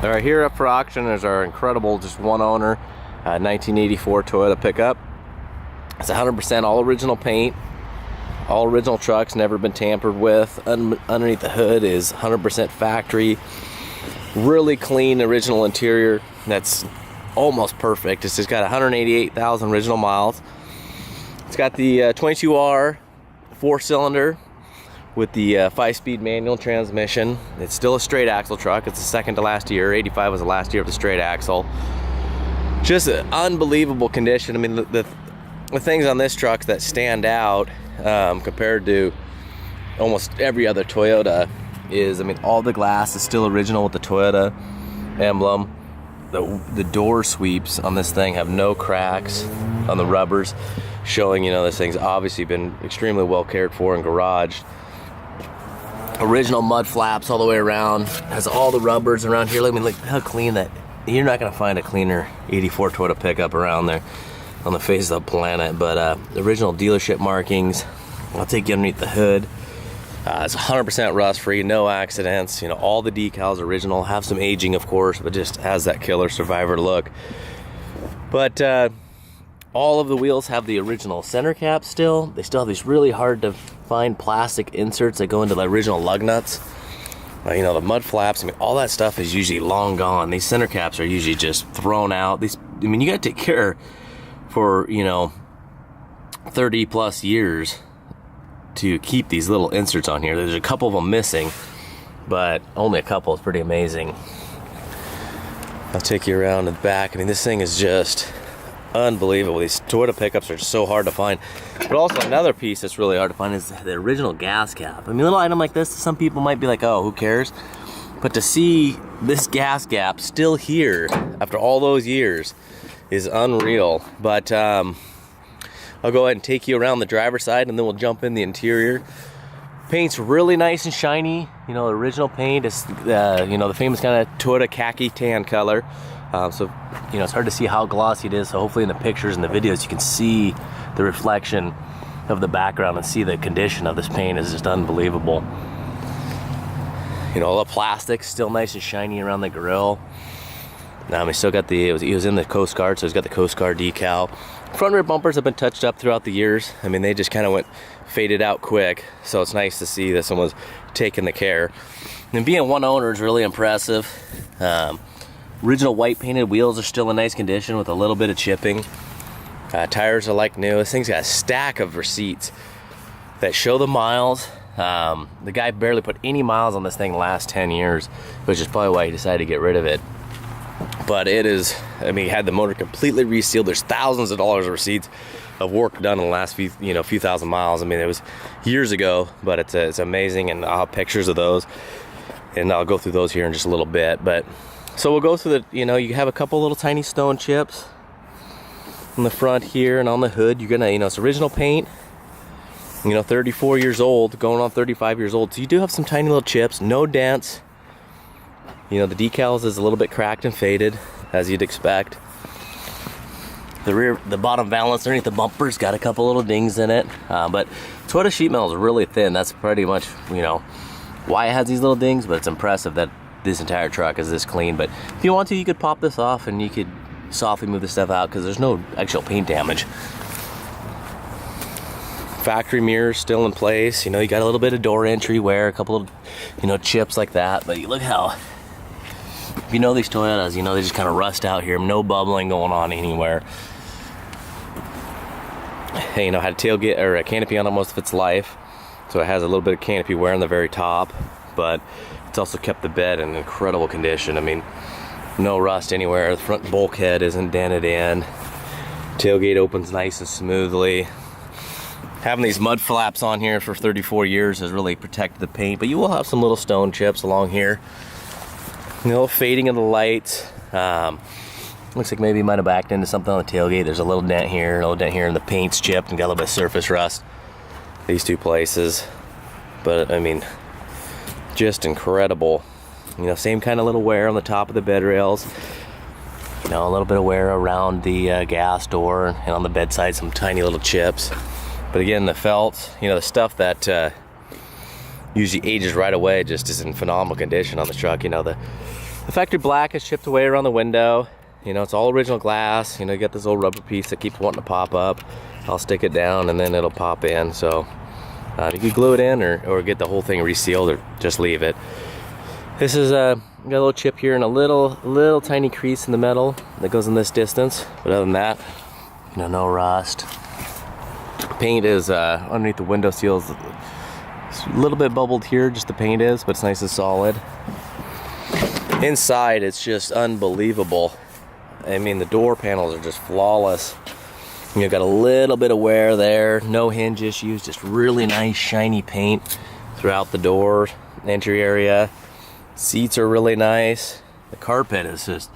All right, here up for auction is our incredible, just one owner, 1984 Toyota pickup. It's 100% all original paint, all original trucks, never been tampered with. Underneath the hood is 100% factory, really clean original interior. That's almost perfect. It's just got 188,000 original miles. It's got the 22R 4-cylinder with the 5-speed manual transmission. It's still a straight axle truck. It's the second to last year. 85 was the last year of the straight axle. Just an unbelievable condition. I mean, the things on this truck that stand out compared to almost every other Toyota is, I mean, all the glass is still original with the Toyota emblem. The door sweeps on this thing have no cracks on the rubbers, showing, you know, this thing's obviously been extremely well cared for and garaged. Original mud flaps all the way around. Has all the rubbers around here. Let me look how clean that. You're not gonna find a cleaner 84 Toyota pickup around there on the face of the planet. But the original dealership markings. I'll take you underneath the hood. It's 100% rust free, no accidents. You know, all the decals original. Have some aging, of course, but just has that killer survivor look. But all of the wheels have the original center cap still. They still have these really hard to find plastic inserts that go into the original lug nuts. You know, the mud flaps, I mean, all that stuff is usually long gone. These center caps are usually just thrown out. These, I mean, you gotta take care for, you know, 30 plus years to keep these little inserts on here. There's a couple of them missing, but only a couple. Is pretty amazing. I'll take you around the back. I mean, this thing is just unbelievable. These Toyota pickups are so hard to find. But also another piece that's really hard to find is the original gas cap. I mean, a little item like this, some people might be like, oh, who cares? But to see this gas gap still here after all those years is unreal. But I'll go ahead and take you around the driver's side and then we'll jump in the interior. Paint's really nice and shiny. You know, the original paint is, you know, the famous kind of Toyota khaki tan color. So, you know, it's hard to see how glossy it is. So hopefully in the pictures and the videos, you can see the reflection of the background and see the condition of this paint is just unbelievable. You know, all the plastic's still nice and shiny around the grill. Now, we still got the, he was in the Coast Guard, so he's got the Coast Guard decal. Front rear bumpers have been touched up throughout the years. I mean, they just kind of faded out quick. So it's nice to see that someone's taking the care. And being one owner is really impressive. Original white painted wheels are still in nice condition with a little bit of chipping. Tires are like new. This thing's got a stack of receipts that show the miles. The guy barely put any miles on this thing the last 10 years, which is probably why he decided to get rid of it. But it is, I mean, he had the motor completely resealed. There's thousands of dollars of receipts of work done in the last few thousand miles. I mean, it was years ago, but it's amazing, and I'll have pictures of those, and I'll go through those here in just a little bit. But so we'll go through the, you know, you have a couple little tiny stone chips on the front here and on the hood. You're gonna, you know, it's original paint, you know, 34 years old, going on 35 years old. So you do have some tiny little chips, no dents. You know, the decals is a little bit cracked and faded, as you'd expect. The bottom valance underneath the bumper's got a couple little dings in it. But Toyota sheet metal is really thin. That's pretty much, you know, why it has these little dings, but it's impressive that this entire truck is this clean. But if you want to, you could pop this off and you could softly move this stuff out because there's no actual paint damage. Factory mirrors still in place. You know, you got a little bit of door entry wear, a couple of, you know, chips like that. But you look how, if you know these Toyotas, you know they just kind of rust out here. No bubbling going on anywhere. Hey, you know, had a tailgate or a canopy on it most of its life, so it has a little bit of canopy wear on the very top, but it's also kept the bed in incredible condition. I mean, no rust anywhere. The front bulkhead isn't dented in. Tailgate opens nice and smoothly. Having these mud flaps on here for 34 years has really protected the paint, but you will have some little stone chips along here. A little fading of the lights. Looks like maybe you might have backed into something on the tailgate. There's a little dent here, and the paint's chipped and got a little bit of surface rust. These two places. But, I mean, just incredible. You know, same kind of little wear on the top of the bed rails. You know, a little bit of wear around the gas door, and on the bedside, some tiny little chips. But again, the felt, you know, the stuff that usually ages right away just is in phenomenal condition on the truck. You know, the The factory black is chipped away around the window. You know, it's all original glass. You know, you get this little rubber piece that keeps wanting to pop up. I'll stick it down and then it'll pop in. So you can glue it in or get the whole thing resealed or just leave it. This is got a little chip here and a little tiny crease in the metal that goes in this distance. But other than that, you know, no rust. Paint is underneath the window seals. It's a little bit bubbled here, just the paint is, but it's nice and solid. Inside, it's just unbelievable. I mean, the door panels are just flawless. You've got a little bit of wear there, no hinge issues, just really nice shiny paint throughout the door, entry area. Seats are really nice. The carpet is just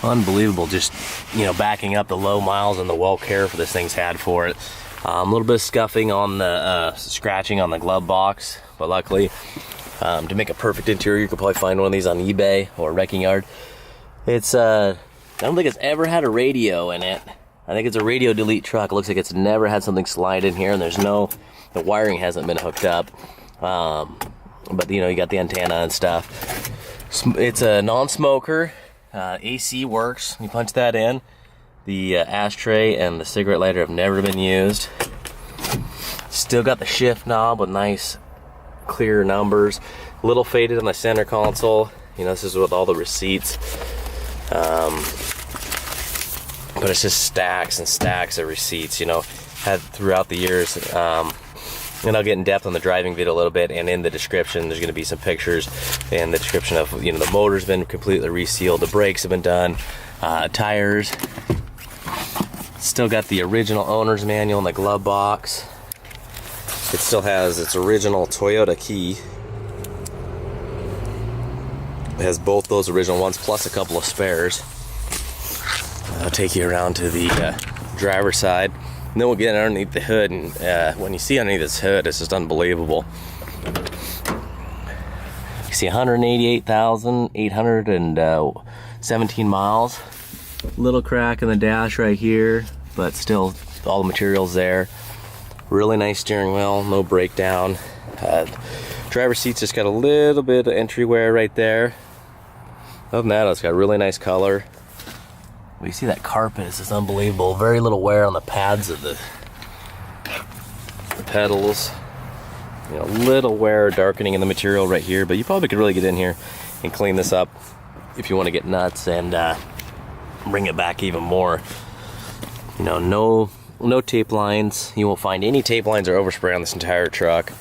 unbelievable, just, you know, backing up the low miles and the well care for this thing's had for it. A little bit of scuffing on the, scratching on the glove box, but luckily, to make a perfect interior, you could probably find one of these on eBay or Wrecking Yard. It's, I don't think it's ever had a radio in it. I think it's a radio delete truck. It looks like it's never had something slide in here, and the wiring hasn't been hooked up. But you know, you got the antenna and stuff. It's a non-smoker. AC works. You punch that in. The ashtray and the cigarette lighter have never been used. Still got the shift knob with nice clear numbers. A little faded on the center console. You know, this is with all the receipts. But it's just stacks and stacks of receipts, you know, had throughout the years. And I'll get in depth on the driving video a little bit, and in the description there's going to be some pictures and the description of, you know, the motor's been completely resealed, the brakes have been done, tires. Still got the original owner's manual in the glove box. It still has its original Toyota key. It has both those original ones plus a couple of spares. I'll take you around to the driver's side, and then we'll get underneath the hood, and when you see underneath this hood, it's just unbelievable. You see 188,817 miles. Little crack in the dash right here, but still all the material's there. Really nice steering wheel, no breakdown. Driver's seat's just got a little bit of entry wear right there. Other than that, it's got really nice color. We see that carpet is just unbelievable. Very little wear on the pads of the pedals. You know, little wear, darkening in the material right here, but you probably could really get in here and clean this up if you want to get nuts and bring it back even more. You know, no tape lines. You won't find any tape lines or overspray on this entire truck. I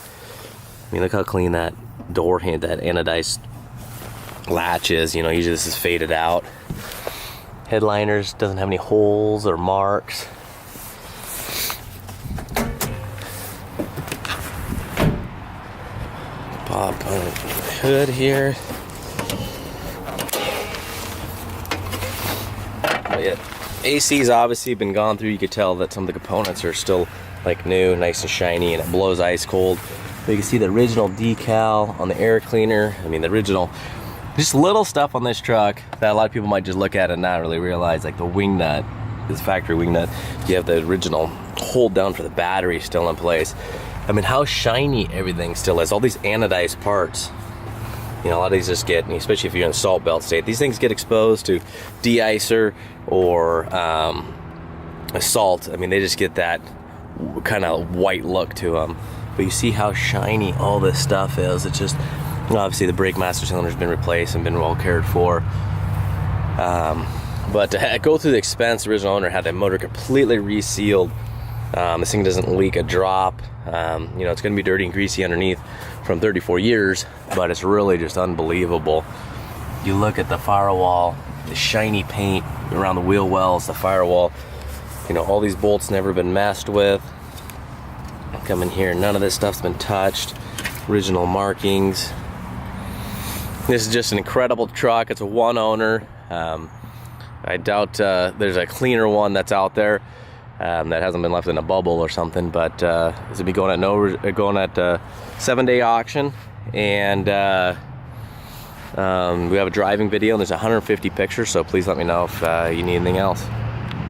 mean, look how clean that door hand, that anodized latch is. You know, usually this is faded out. Headliners doesn't have any holes or marks. Pop on the hood here. But yeah, AC's obviously been gone through. You could tell that some of the components are still like new, nice and shiny, and it blows ice cold. But you can see the original decal on the air cleaner. I mean, the original. Just little stuff on this truck that a lot of people might just look at and not really realize, like the wing nut, this factory wing nut. You have the original hold down for the battery still in place. I mean, how shiny everything still is. All these anodized parts. You know, a lot of these just get, especially if you're in a salt belt state, these things get exposed to de-icer or salt. I mean, they just get that kind of white look to them. But you see how shiny all this stuff is. It's just, obviously the brake master cylinder's been replaced and been well cared for. But to go through the expense, the original owner had that motor completely resealed. This thing doesn't leak a drop. You know, it's going to be dirty and greasy underneath from 34 years, but it's really just unbelievable. You look at the firewall, the shiny paint around the wheel wells, the firewall. You know, all these bolts never been messed with. Come in here, none of this stuff's been touched. Original markings. This is just an incredible truck. It's a one owner. I doubt there's a cleaner one that's out there that hasn't been left in a bubble or something. But this will be going at 7-day auction, and we have a driving video, and there's 150 pictures. So please let me know if you need anything else.